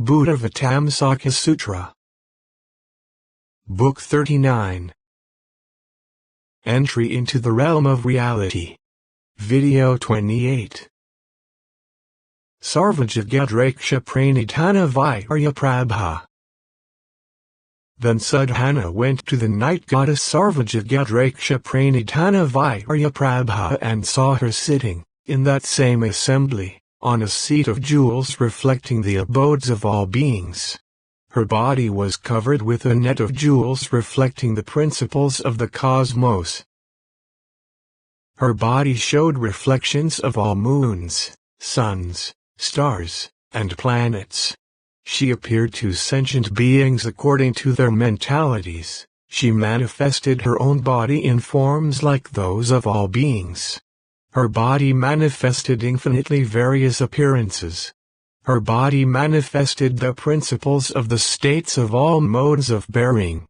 Buddhāvataṃsaka Sutra. Book 39. Entry into the Realm of Reality. Video 28. Sarvajagadraksha pranidhana virya prabha. Then Sadhana went to the night goddess Sarvajagadraksha pranidhana virya prabha and saw her sitting, in that same assembly, on a seat of jewels reflecting the abodes of all beings. Her body was covered with a net of jewels reflecting the principles of the cosmos. Her body showed reflections of all moons, suns, stars, and planets. She appeared to sentient beings according to their mentalities. She manifested her own body in forms like those of all beings. Her body manifested infinitely various appearances. Her body manifested the principles of the states of all modes of bearing.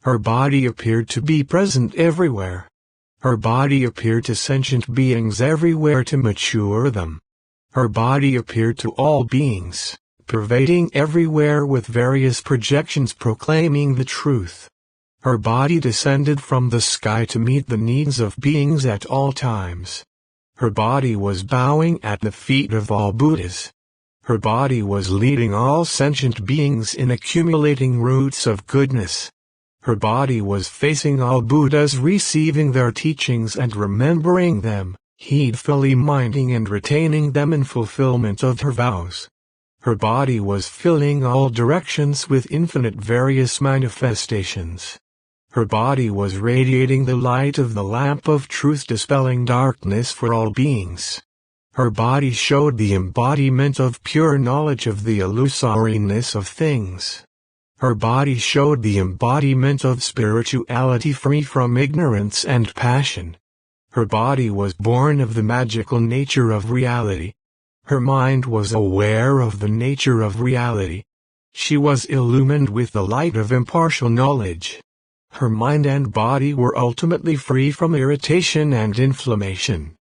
Her body appeared to be present everywhere. Her body appeared to sentient beings everywhere to mature them. Her body appeared to all beings, pervading everywhere with various projections proclaiming the truth. Her body descended from the sky to meet the needs of beings at all times. Her body was bowing at the feet of all Buddhas. Her body was leading all sentient beings in accumulating roots of goodness. Her body was facing all Buddhas receiving their teachings and remembering them, heedfully minding and retaining them in fulfillment of her vows. Her body was filling all directions with infinite various manifestations. Her body was radiating the light of the lamp of truth dispelling darkness for all beings. Her body showed the embodiment of pure knowledge of the illusoriness of things. Her body showed the embodiment of spirituality free from ignorance and passion. Her body was born of the magical nature of reality. Her mind was aware of the nature of reality. She was illumined with the light of impartial knowledge. Her mind and body were ultimately free from irritation and inflammation.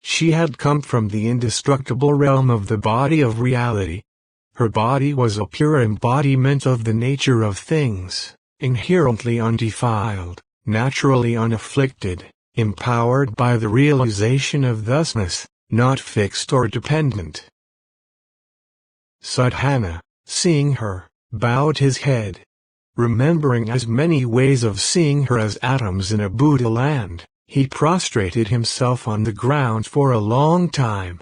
She had come from the indestructible realm of the body of reality. Her body was a pure embodiment of the nature of things, inherently undefiled, naturally unafflicted, empowered by the realization of thusness, not fixed or dependent. Sadhana, seeing her, bowed his head. Remembering as many ways of seeing her as atoms in a Buddha land, he prostrated himself on the ground for a long time.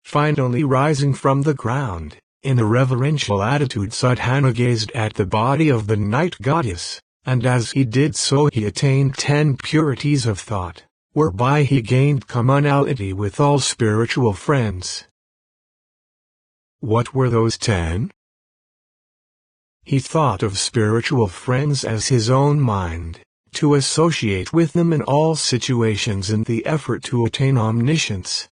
Finally rising from the ground, in a reverential attitude Sadhana gazed at the body of the night goddess, and as he did so he attained 10 purities of thought, whereby he gained commonality with all spiritual friends. What were those 10? He thought of spiritual friends as his own mind, to associate with them in all situations in the effort to attain omniscience.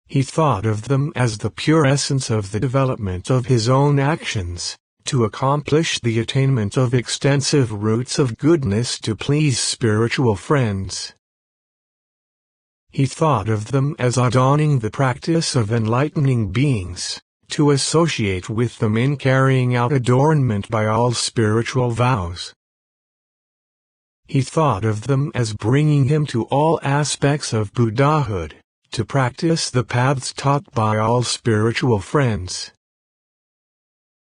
He thought of them as the pure essence of the development of his own actions, to accomplish the attainment of extensive roots of goodness to please spiritual friends. He thought of them as adorning the practice of enlightening beings, to associate with them in carrying out adornment by all spiritual vows. He thought of them as bringing him to all aspects of Buddhahood, to practice the paths taught by all spiritual friends.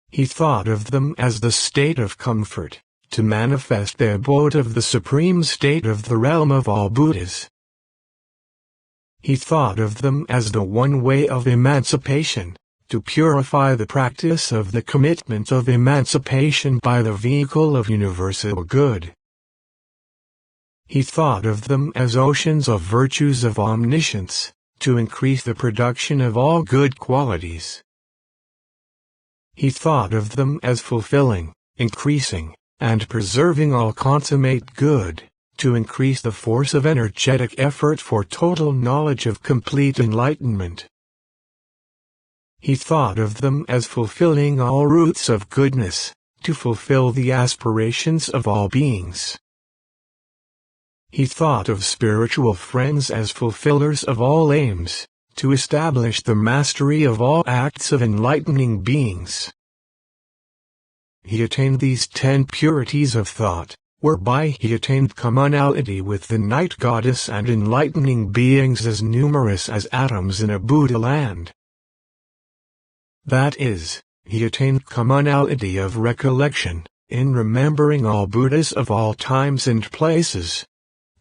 He thought of them as the state of comfort, to manifest the abode of the supreme state of the realm of all Buddhas. He thought of them as the one way of emancipation, to purify the practice of the commitment of emancipation by the vehicle of universal good. He thought of them as oceans of virtues of omniscience, to increase the production of all good qualities. He thought of them as fulfilling, increasing, and preserving all consummate good, to increase the force of energetic effort for total knowledge of complete enlightenment. He thought of them as fulfilling all roots of goodness, to fulfill the aspirations of all beings. He thought of spiritual friends as fulfillers of all aims, to establish the mastery of all acts of enlightening beings. He attained these 10 purities of thought, whereby he attained commonality with the night goddess and enlightening beings as numerous as atoms in a Buddha land. That is, he attained commonality of recollection, in remembering all Buddhas of all times and places.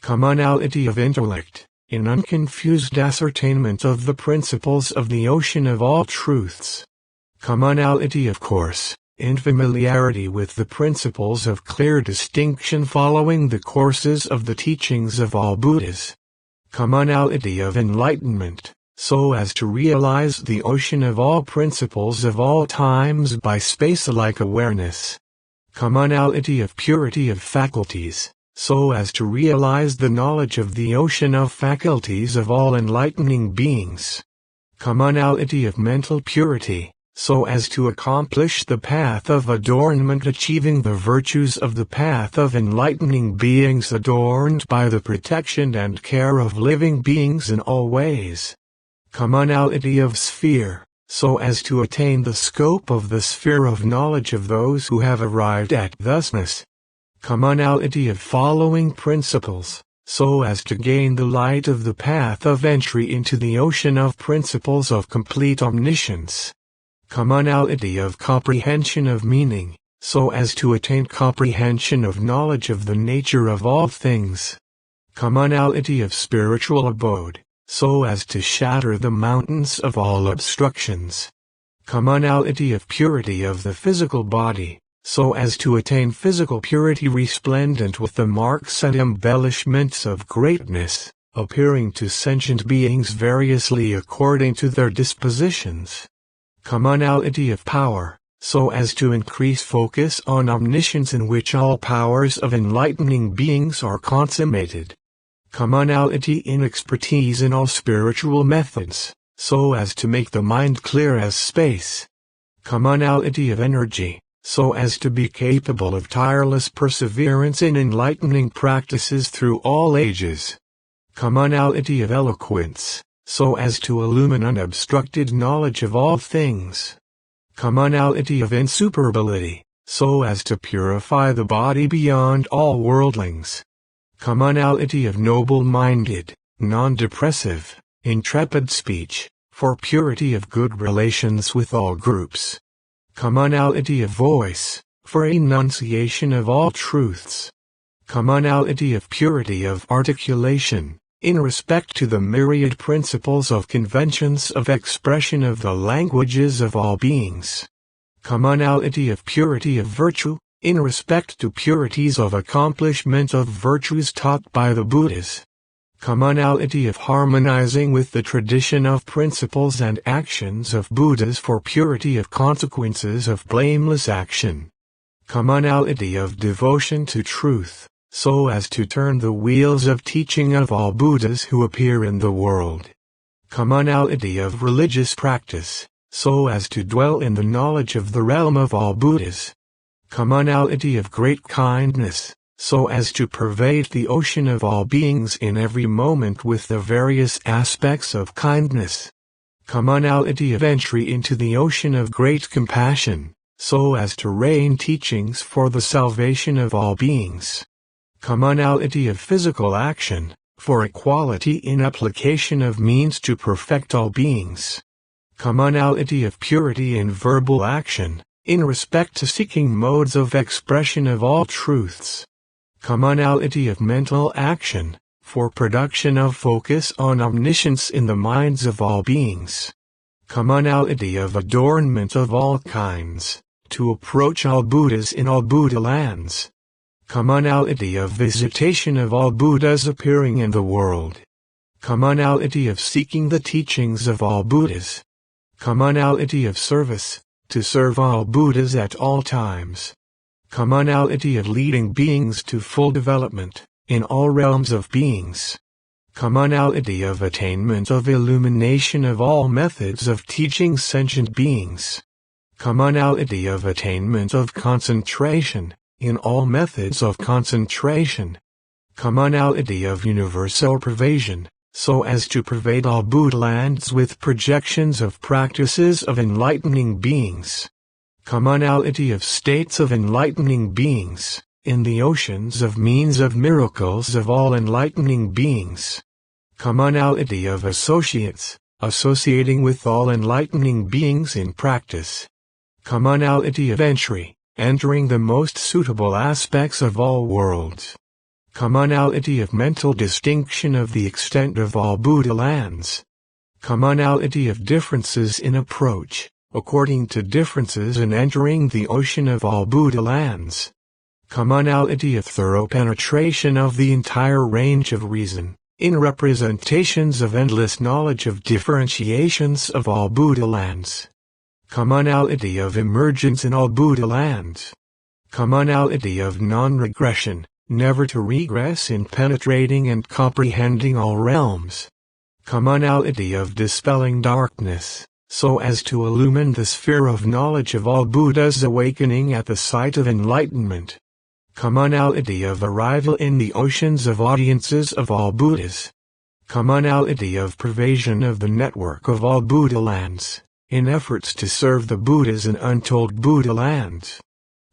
Commonality of intellect, in unconfused ascertainment of the principles of the ocean of all truths. Commonality of course, in familiarity with the principles of clear distinction following the courses of the teachings of all Buddhas. Commonality of enlightenment, so as to realize the ocean of all principles of all times by space-like awareness. Commonality of purity of faculties, so as to realize the knowledge of the ocean of faculties of all enlightening beings. Commonality of mental purity, so as to accomplish the path of adornment, achieving the virtues of the path of enlightening beings adorned by the protection and care of living beings in all ways. Commonality of sphere, so as to attain the scope of the sphere of knowledge of those who have arrived at thusness. Commonality of following principles, so as to gain the light of the path of entry into the ocean of principles of complete omniscience. Commonality of comprehension of meaning, so as to attain comprehension of knowledge of the nature of all things. Commonality of spiritual abode, so as to shatter the mountains of all obstructions. Commonality of purity of the physical body, so as to attain physical purity resplendent with the marks and embellishments of greatness, appearing to sentient beings variously according to their dispositions. Commonality of power, so as to increase focus on omniscience in which all powers of enlightening beings are consummated. Commonality in expertise in all spiritual methods, so as to make the mind clear as space. Commonality of energy, so as to be capable of tireless perseverance in enlightening practices through all ages. Commonality of eloquence, so as to illumine unobstructed knowledge of all things. Commonality of insuperability, so as to purify the body beyond all worldlings. Commonality of noble-minded, non-depressive, intrepid speech, for purity of good relations with all groups. Commonality of voice, for enunciation of all truths. Commonality of purity of articulation, in respect to the myriad principles of conventions of expression of the languages of all beings. Commonality of purity of virtue, in respect to purities of accomplishment of virtues taught by the Buddhas. Commonality of harmonizing with the tradition of principles and actions of Buddhas for purity of consequences of blameless action. Commonality of devotion to truth, so as to turn the wheels of teaching of all Buddhas who appear in the world. Commonality of religious practice, so as to dwell in the knowledge of the realm of all Buddhas. Commonality of great kindness, so as to pervade the ocean of all beings in every moment with the various aspects of kindness. Commonality of entry into the ocean of great compassion, so as to rain teachings for the salvation of all beings. Commonality of physical action, for equality in application of means to perfect all beings. Commonality of purity in verbal action, in respect to seeking modes of expression of all truths. Commonality of mental action, for production of focus on omniscience in the minds of all beings. Commonality of adornment of all kinds, to approach all Buddhas in all Buddha lands. Commonality of visitation of all Buddhas appearing in the world. Commonality of seeking the teachings of all Buddhas. Commonality of service, to serve all Buddhas at all times. Commonality of leading beings to full development, in all realms of beings. Commonality of attainment of illumination of all methods of teaching sentient beings. Commonality of attainment of concentration, in all methods of concentration. Commonality of universal pervasion, so as to pervade all Buddha lands with projections of practices of enlightening beings. Commonality of states of enlightening beings, in the oceans of means of miracles of all enlightening beings. Commonality of associates, associating with all enlightening beings in practice. Commonality of entry, entering the most suitable aspects of all worlds. Commonality of mental distinction of the extent of all Buddha lands. Commonality of differences in approach, according to differences in entering the ocean of all Buddha lands. Commonality of thorough penetration of the entire range of reason, in representations of endless knowledge of differentiations of all Buddha lands. Commonality of emergence in all Buddha lands. Commonality of non-regression, never to regress in penetrating and comprehending all realms. Commonality of dispelling darkness, so as to illumine the sphere of knowledge of all Buddhas awakening at the sight of enlightenment. Commonality of arrival in the oceans of audiences of all Buddhas. Commonality of pervasion of the network of all Buddha lands, in efforts to serve the Buddhas in untold Buddha lands.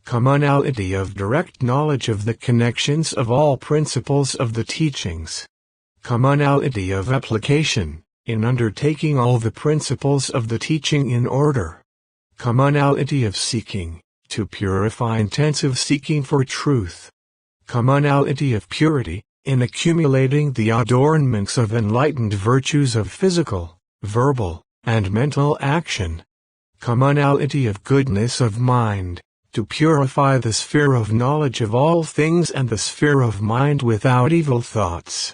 Commonality of direct knowledge of the connections of all principles of the teachings. Commonality of application, in undertaking all the principles of the teaching in order. Commonality of seeking, to purify intensive seeking for truth. Commonality of purity, in accumulating the adornments of enlightened virtues of physical, verbal, and mental action. Commonality of goodness of mind, to purify the sphere of knowledge of all things and the sphere of mind without evil thoughts.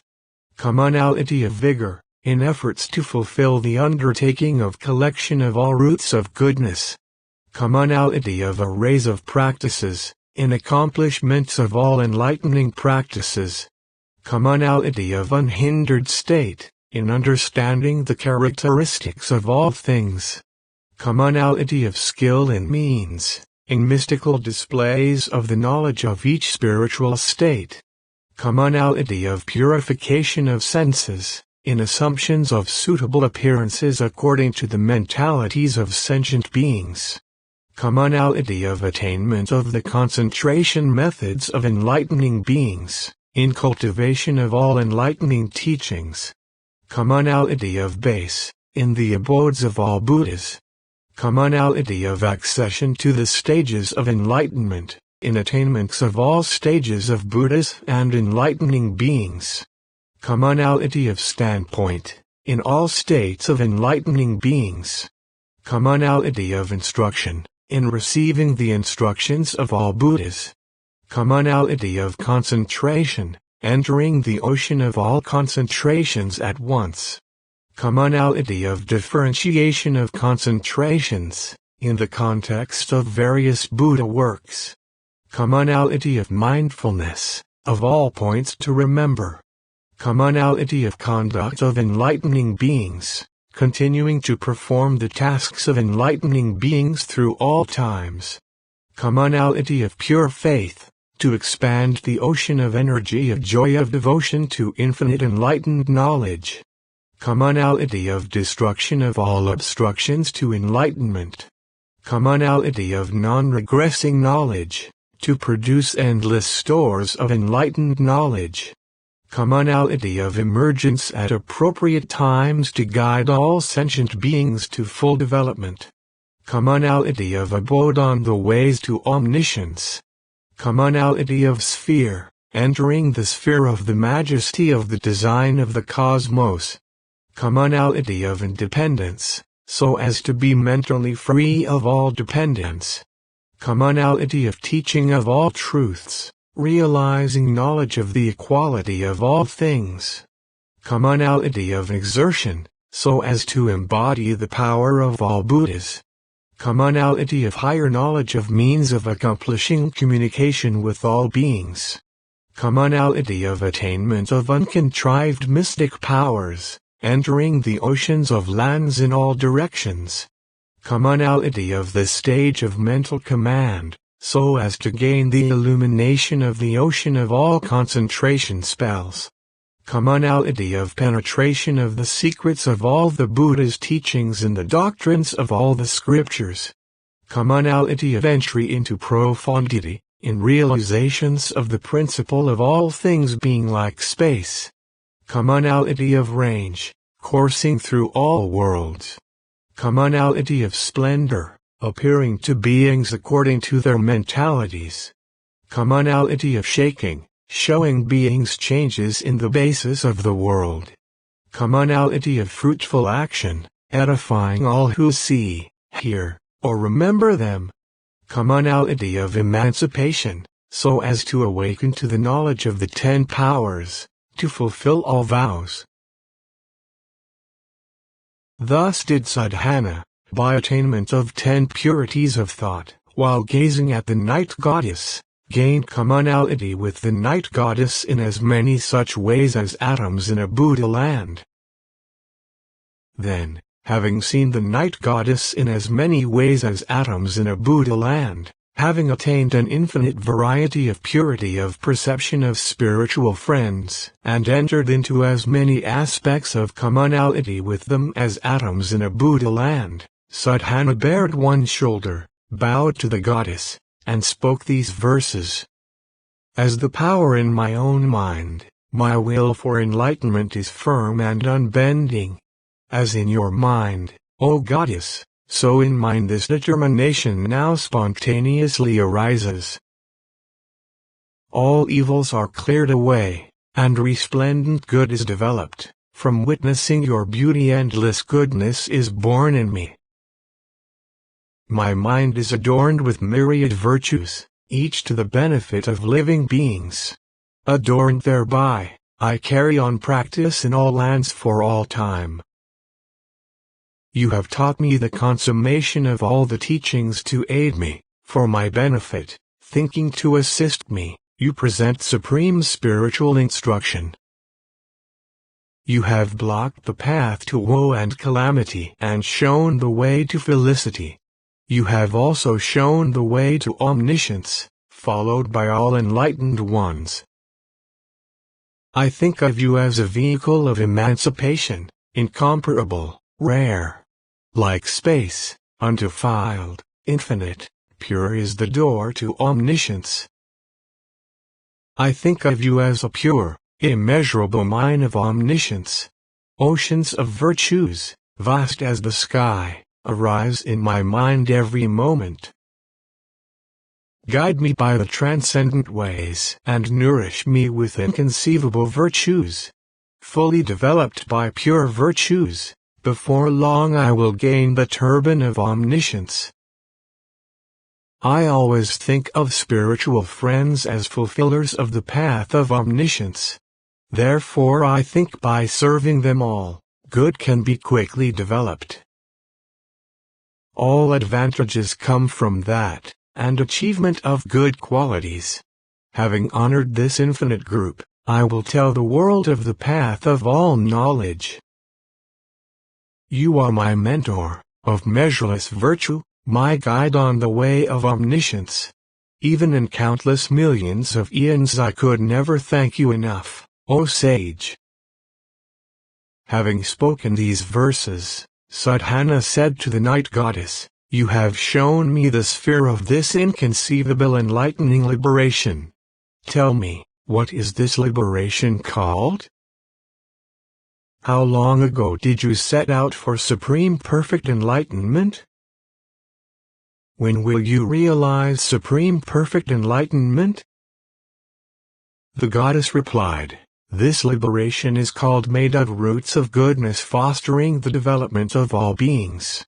Commonality of vigor, in efforts to fulfill the undertaking of collection of all roots of goodness. Commonality of arrays of practices, in accomplishments of all enlightening practices. Commonality of unhindered state, in understanding the characteristics of all things. Commonality of skill in means, in mystical displays of the knowledge of each spiritual state. Commonality of purification of senses, in assumptions of suitable appearances according to the mentalities of sentient beings. Commonality of attainment of the concentration methods of enlightening beings, in cultivation of all enlightening teachings. Commonality of base, in the abodes of all Buddhas. Commonality of accession to the stages of enlightenment, in attainments of all stages of Buddhas and enlightening beings. Commonality of standpoint, in all states of enlightening beings. Commonality of instruction, in receiving the instructions of all Buddhas. Commonality of concentration, entering the ocean of all concentrations at once. Commonality of differentiation of concentrations, in the context of various Buddha works. Commonality of mindfulness, of all points to remember. Commonality of conduct of enlightening beings, continuing to perform the tasks of enlightening beings through all times. Commonality of pure faith, to expand the ocean of energy of joy of devotion to infinite enlightened knowledge. Commonality of destruction of all obstructions to enlightenment. Commonality of non-regressing knowledge, to produce endless stores of enlightened knowledge. Commonality of emergence at appropriate times to guide all sentient beings to full development. Commonality of abode on the ways to omniscience. Commonality of sphere, entering the sphere of the majesty of the design of the cosmos. Commonality of independence, so as to be mentally free of all dependence. Commonality of teaching of all truths, realizing knowledge of the equality of all things. Commonality of exertion, so as to embody the power of all Buddhas. Commonality of higher knowledge of means of accomplishing communication with all beings. Commonality of attainment of uncontrived mystic powers, entering the oceans of lands in all directions. Commonality of the stage of mental command, so as to gain the illumination of the ocean of all concentration spells. commonality of penetration of the secrets of all the Buddha's teachings and the doctrines of all the scriptures, commonality of entry into profundity, in realizations of the principle of all things being like space, commonality of range, coursing through all worlds, commonality of splendor, appearing to beings according to their mentalities, commonality of shaking, showing beings changes in the basis of the world, commonality of fruitful action, edifying all who see, hear, or remember them, commonality of emancipation, so as to awaken to the knowledge of the 10 powers, to fulfill all vows. Thus did Sadhana, by attainment of 10 purities of thought, while gazing at the night goddess, gain commonality with the night goddess in as many such ways as atoms in a Buddha land. Then, having seen the night goddess in as many ways as atoms in a Buddha land, having attained an infinite variety of purity of perception of spiritual friends, and entered into as many aspects of commonality with them as atoms in a Buddha land, Sadhana bared one shoulder, bowed to the goddess, and spoke these verses. As the power in my own mind, my will for enlightenment is firm and unbending. As in your mind, O goddess, so in mine this determination now spontaneously arises. All evils are cleared away, and resplendent good is developed. From witnessing your beauty endless goodness is born in me. My mind is adorned with myriad virtues, each to the benefit of living beings. Adorned thereby, I carry on practice in all lands for all time. You have taught me the consummation of all the teachings to aid me, for my benefit, thinking to assist me, you present supreme spiritual instruction. You have blocked the path to woe and calamity and shown the way to felicity. You have also shown the way to omniscience, followed by all enlightened ones. I think of you as a vehicle of emancipation, incomparable, rare. Like space, undefiled, infinite, pure is the door to omniscience. I think of you as a pure, immeasurable mine of omniscience. Oceans of virtues, vast as the sky, arise in my mind every moment. Guide me by the transcendent ways and nourish me with inconceivable virtues. Fully developed by pure virtues, before long I will gain the turban of omniscience. I always think of spiritual friends as fulfillers of the path of omniscience. Therefore I think by serving them all, good can be quickly developed. All advantages come from that, and achievement of good qualities. Having honored this infinite group, I will tell the world of the path of all knowledge. You are my mentor, of measureless virtue, my guide on the way of omniscience. Even in countless millions of eons I could never thank you enough, O sage. Having spoken these verses, Sadhana said to the night goddess, You have shown me the sphere of this inconceivable enlightening liberation. Tell me, what is this liberation called? How long ago did you set out for supreme perfect enlightenment? When will you realize supreme perfect enlightenment? The goddess replied, This liberation is called made of roots of goodness fostering the development of all beings.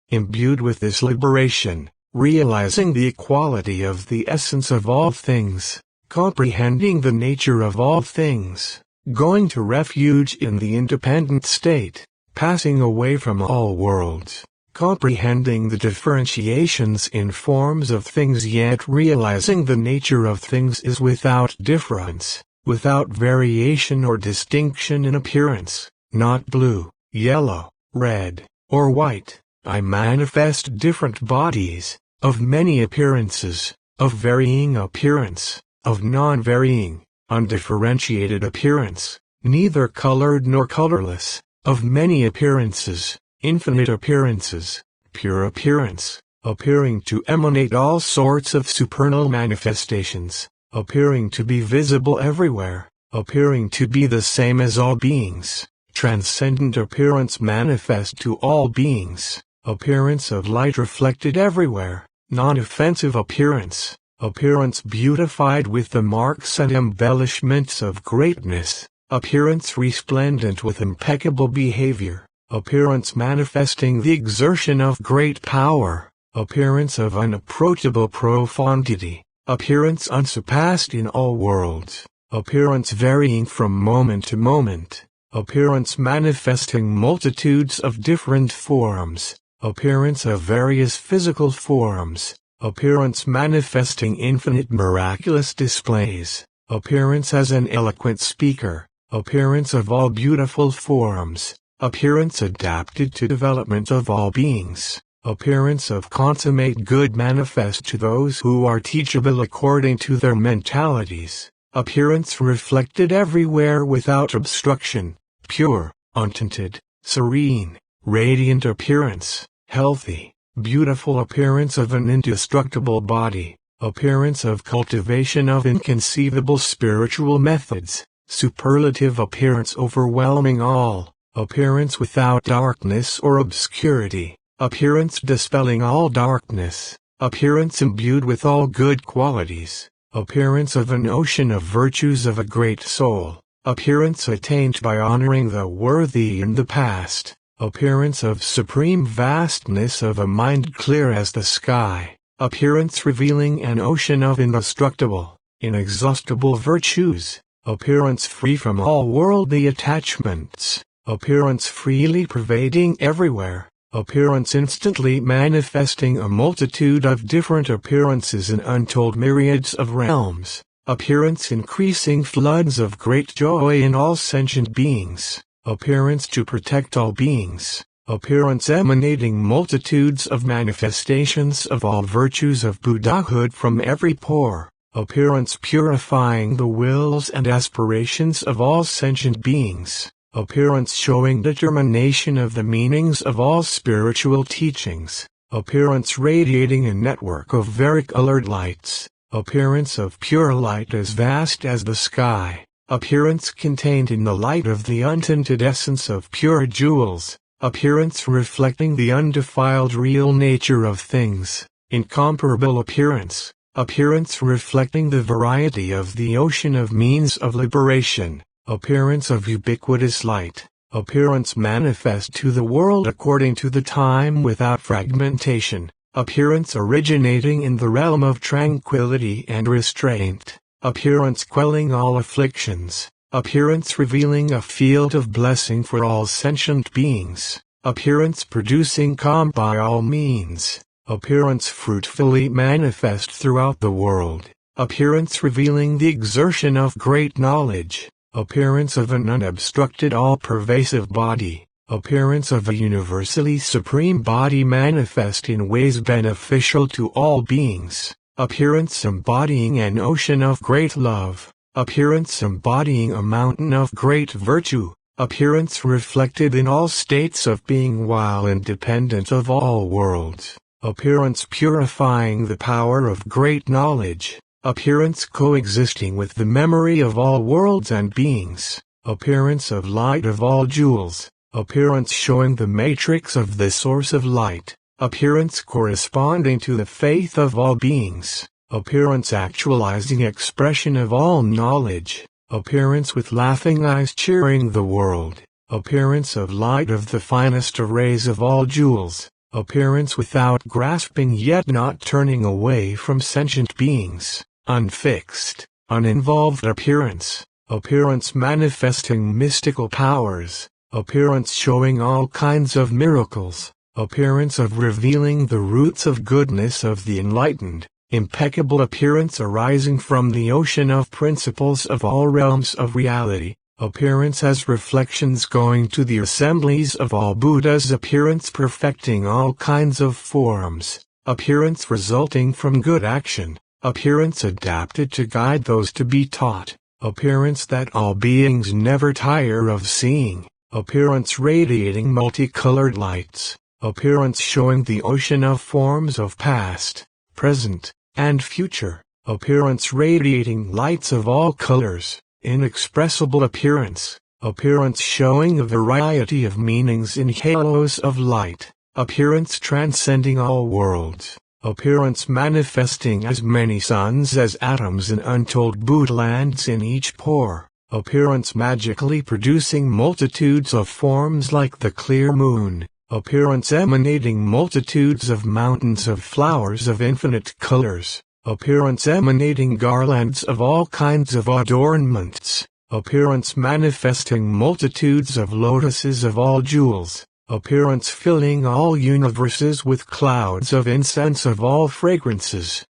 Imbued with this liberation, realizing the equality of the essence of all things, comprehending the nature of all things, going to refuge in the independent state, passing away from all worlds, comprehending the differentiations in forms of things yet realizing the nature of things is without difference, without variation or distinction in appearance, not blue, yellow, red, or white. I manifest different bodies, of many appearances, of varying appearance, of non-varying, undifferentiated appearance, neither colored nor colorless, of many appearances, infinite appearances, pure appearance, appearing to emanate all sorts of supernal manifestations, appearing to be visible everywhere, appearing to be the same as all beings, transcendent appearance manifest to all beings, appearance of light reflected everywhere, non-offensive appearance, appearance beautified with the marks and embellishments of greatness, appearance resplendent with impeccable behavior, appearance manifesting the exertion of great power, appearance of unapproachable profundity, appearance unsurpassed in all worlds, appearance varying from moment to moment, appearance manifesting multitudes of different forms, appearance of various physical forms, appearance manifesting infinite miraculous displays, appearance as an eloquent speaker, appearance of all beautiful forms, appearance adapted to development of all beings, appearance of consummate good manifest to those who are teachable according to their mentalities, appearance reflected everywhere without obstruction, pure, untinted, serene, radiant appearance, healthy, beautiful appearance of an indestructible body, appearance of cultivation of inconceivable spiritual methods, superlative appearance overwhelming all, appearance without darkness or obscurity, appearance dispelling all darkness, appearance imbued with all good qualities, appearance of an ocean of virtues of a great soul, appearance attained by honoring the worthy in the past, appearance of supreme vastness of a mind clear as the sky, appearance revealing an ocean of indestructible, inexhaustible virtues, appearance free from all worldly attachments, appearance freely pervading everywhere, appearance instantly manifesting a multitude of different appearances in untold myriads of realms, appearance increasing floods of great joy in all sentient beings, appearance to protect all beings, appearance emanating multitudes of manifestations of all virtues of Buddhahood from every pore, appearance purifying the wills and aspirations of all sentient beings, appearance showing determination of the meanings of all spiritual teachings, appearance radiating a network of varicolored lights, appearance of pure light as vast as the sky, appearance contained in the light of the untinted essence of pure jewels, appearance reflecting the undefiled real nature of things, incomparable appearance, appearance reflecting the variety of the ocean of means of liberation, appearance of ubiquitous light, appearance manifest to the world according to the time without fragmentation, appearance originating in the realm of tranquility and restraint, appearance quelling all afflictions, appearance revealing a field of blessing for all sentient beings, appearance producing calm by all means, appearance fruitfully manifest throughout the world, appearance revealing the exertion of great knowledge, appearance of an unobstructed all-pervasive body, appearance of a universally supreme body manifest in ways beneficial to all beings, appearance embodying an ocean of great love, appearance embodying a mountain of great virtue, appearance reflected in all states of being while independent of all worlds, appearance purifying the power of great knowledge, appearance coexisting with the memory of all worlds and beings, appearance of light of all jewels, appearance showing the matrix of the source of light, appearance corresponding to the faith of all beings, appearance actualizing expression of all knowledge, appearance with laughing eyes cheering the world, appearance of light of the finest arrays of all jewels, appearance without grasping yet not turning away from sentient beings, unfixed, uninvolved appearance, appearance manifesting mystical powers, appearance showing all kinds of miracles, appearance of revealing the roots of goodness of the enlightened, impeccable appearance arising from the ocean of principles of all realms of reality, appearance as reflections going to the assemblies of all Buddhas, appearance perfecting all kinds of forms, appearance resulting from good action, appearance adapted to guide those to be taught, appearance that all beings never tire of seeing, appearance radiating multicolored lights, appearance showing the ocean of forms of past, present, and future, appearance radiating lights of all colors, inexpressible appearance, appearance showing a variety of meanings in halos of light, appearance transcending all worlds, appearance manifesting as many suns as atoms in untold Buddhalands in each pore, appearance magically producing multitudes of forms like the clear moon, appearance emanating multitudes of mountains of flowers of infinite colors, appearance emanating garlands of all kinds of adornments, appearance manifesting multitudes of lotuses of all jewels, appearance filling all universes with clouds of incense of all fragrances.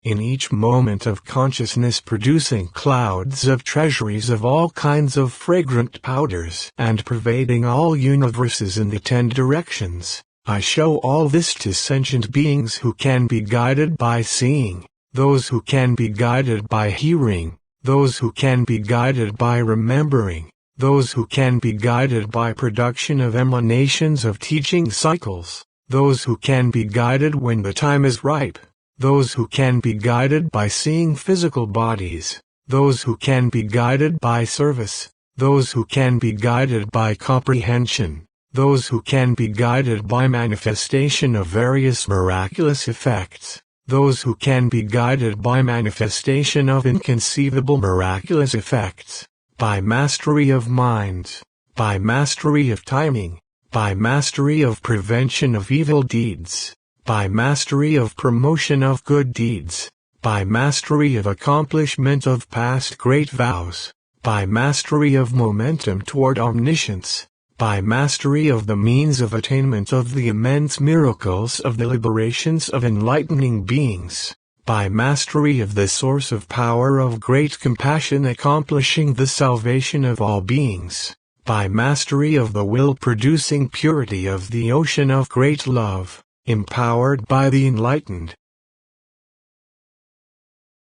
In each moment of consciousness producing clouds of treasuries of all kinds of fragrant powders and pervading all universes in the 10 directions, I show all this to sentient beings who can be guided by seeing, those who can be guided by hearing, those who can be guided by remembering, those who can be guided by production of emanations of teaching cycles, those who can be guided when the time is ripe, those who can be guided by seeing physical bodies, those who can be guided by service, those who can be guided by comprehension, those who can be guided by manifestation of various miraculous effects, those who can be guided by manifestation of inconceivable miraculous effects, by mastery of mind, by mastery of timing, by mastery of prevention of evil deeds, by mastery of promotion of good deeds, by mastery of accomplishment of past great vows, by mastery of momentum toward omniscience, by mastery of the means of attainment of the immense miracles of the liberations of enlightening beings, by mastery of the source of power of great compassion accomplishing the salvation of all beings, by mastery of the will producing purity of the ocean of great love, empowered by the enlightened.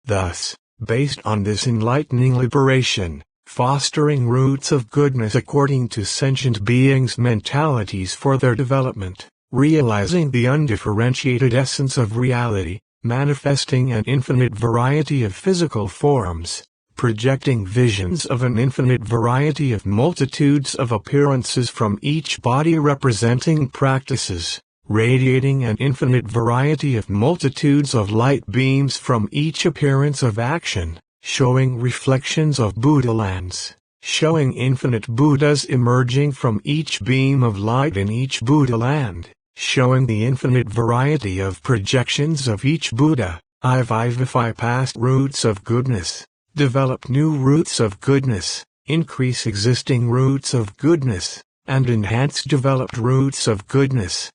Thus, based on this enlightening liberation, fostering roots of goodness according to sentient beings' mentalities for their development, realizing the undifferentiated essence of reality, manifesting an infinite variety of physical forms, projecting visions of an infinite variety of multitudes of appearances from each body representing practices, radiating an infinite variety of multitudes of light beams from each appearance of action, showing reflections of Buddhalands, showing infinite Buddhas emerging from each beam of light in each Buddhaland, showing the infinite variety of projections of each Buddha. I vivify past roots of goodness, develop new roots of goodness, increase existing roots of goodness, and enhance developed roots of goodness.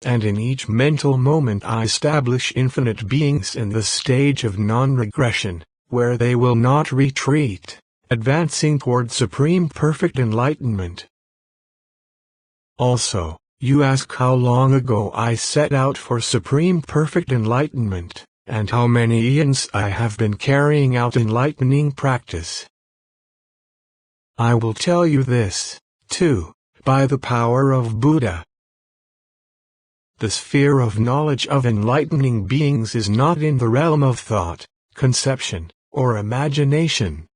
And in each mental moment I establish infinite beings in the stage of non-regression, where they will not retreat, advancing toward supreme perfect enlightenment. Also, you ask how long ago I set out for supreme perfect enlightenment, and how many eons I have been carrying out enlightening practice. I will tell you this, too, by the power of Buddha. The sphere of knowledge of enlightening beings is not in the realm of thought, conception, or imagination.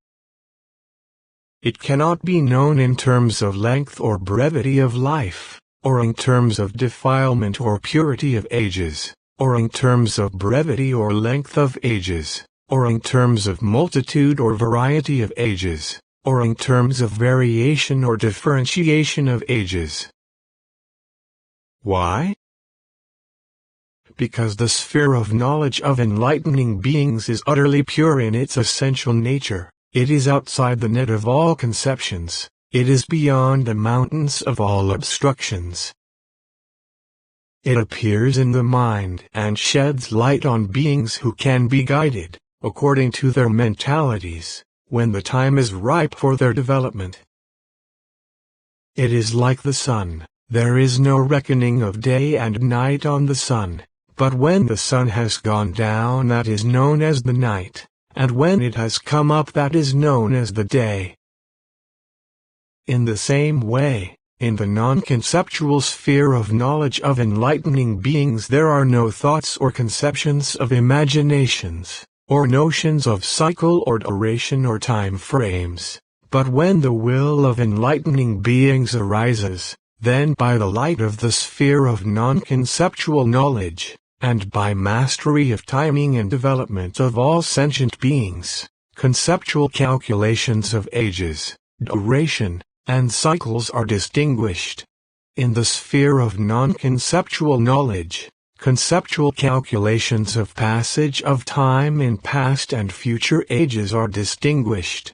It cannot be known in terms of length or brevity of life, or in terms of defilement or purity of ages, or in terms of brevity or length of ages, or in terms of multitude or variety of ages, or in terms of variation or differentiation of ages. Why? Because the sphere of knowledge of enlightening beings is utterly pure in its essential nature. It is outside the net of all conceptions. It is beyond the mountains of all obstructions. It appears in the mind and sheds light on beings who can be guided, according to their mentalities, when the time is ripe for their development. It is like the sun. There is no reckoning of day and night on the sun. But when the sun has gone down, that is known as the night, and when it has come up that is known as the day. In the same way, in the non-conceptual sphere of knowledge of enlightening beings there are no thoughts or conceptions of imaginations, or notions of cycle or duration or time frames, but when the will of enlightening beings arises, then by the light of the sphere of non-conceptual knowledge, and by mastery of timing and development of all sentient beings, conceptual calculations of ages, duration, and cycles are distinguished. In the sphere of non-conceptual knowledge, conceptual calculations of passage of time in past and future ages are distinguished.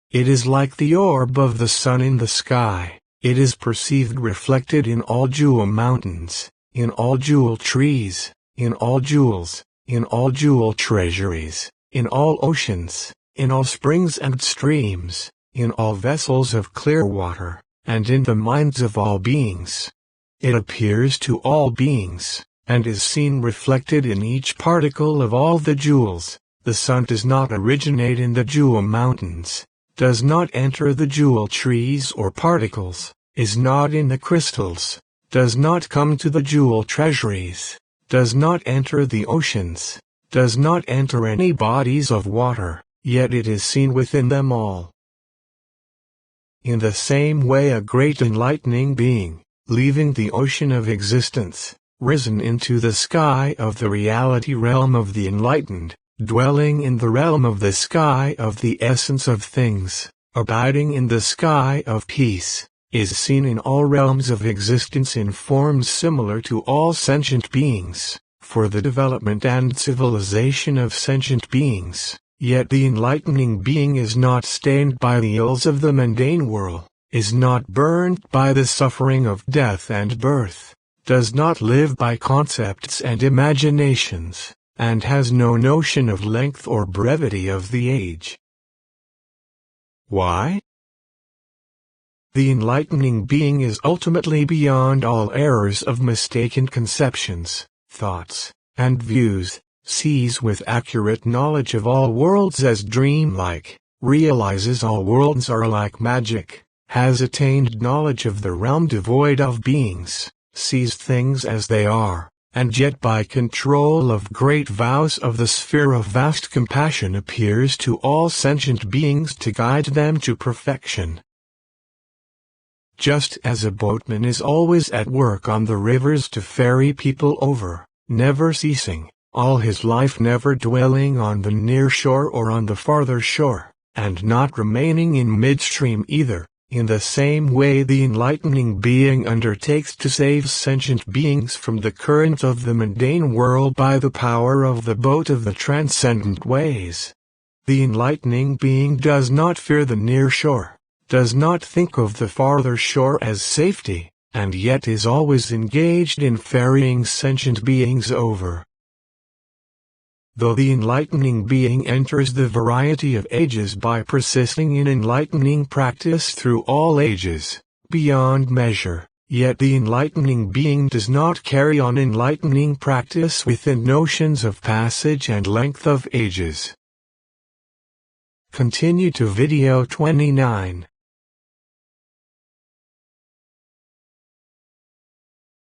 It is like the orb of the sun in the sky. It is perceived reflected in all jewel mountains, in all jewel trees, in all jewels, in all jewel treasuries, in all oceans, in all springs and streams, in all vessels of clear water, and in the minds of all beings. It appears to all beings, and is seen reflected in each particle of all the jewels. The sun does not originate in the jewel mountains, does not enter the jewel trees or particles, is not in the crystals, does not come to the jewel treasuries, does not enter the oceans, does not enter any bodies of water, yet it is seen within them all. In the same way a great enlightening being, leaving the ocean of existence, risen into the sky of the reality realm of the enlightened, dwelling in the realm of the sky of the essence of things, abiding in the sky of peace, is seen in all realms of existence in forms similar to all sentient beings, for the development and civilization of sentient beings. Yet the enlightening being is not stained by the ills of the mundane world, is not burnt by the suffering of death and birth, does not live by concepts and imaginations, and has no notion of length or brevity of the age. Why? The enlightening being is ultimately beyond all errors of mistaken conceptions, thoughts, and views, sees with accurate knowledge of all worlds as dreamlike, realizes all worlds are like magic, has attained knowledge of the realm devoid of beings, sees things as they are, and yet by control of great vows of the sphere of vast compassion appears to all sentient beings to guide them to perfection. Just as a boatman is always at work on the rivers to ferry people over, never ceasing, all his life never dwelling on the near shore or on the farther shore, and not remaining in midstream either, in the same way the enlightening being undertakes to save sentient beings from the current of the mundane world by the power of the boat of the transcendent ways. The enlightening being does not fear the near shore, does not think of the farther shore as safety, and yet is always engaged in ferrying sentient beings over. Though the enlightening being enters the variety of ages by persisting in enlightening practice through all ages, beyond measure, yet the enlightening being does not carry on enlightening practice within notions of passage and length of ages. Continue to video 29.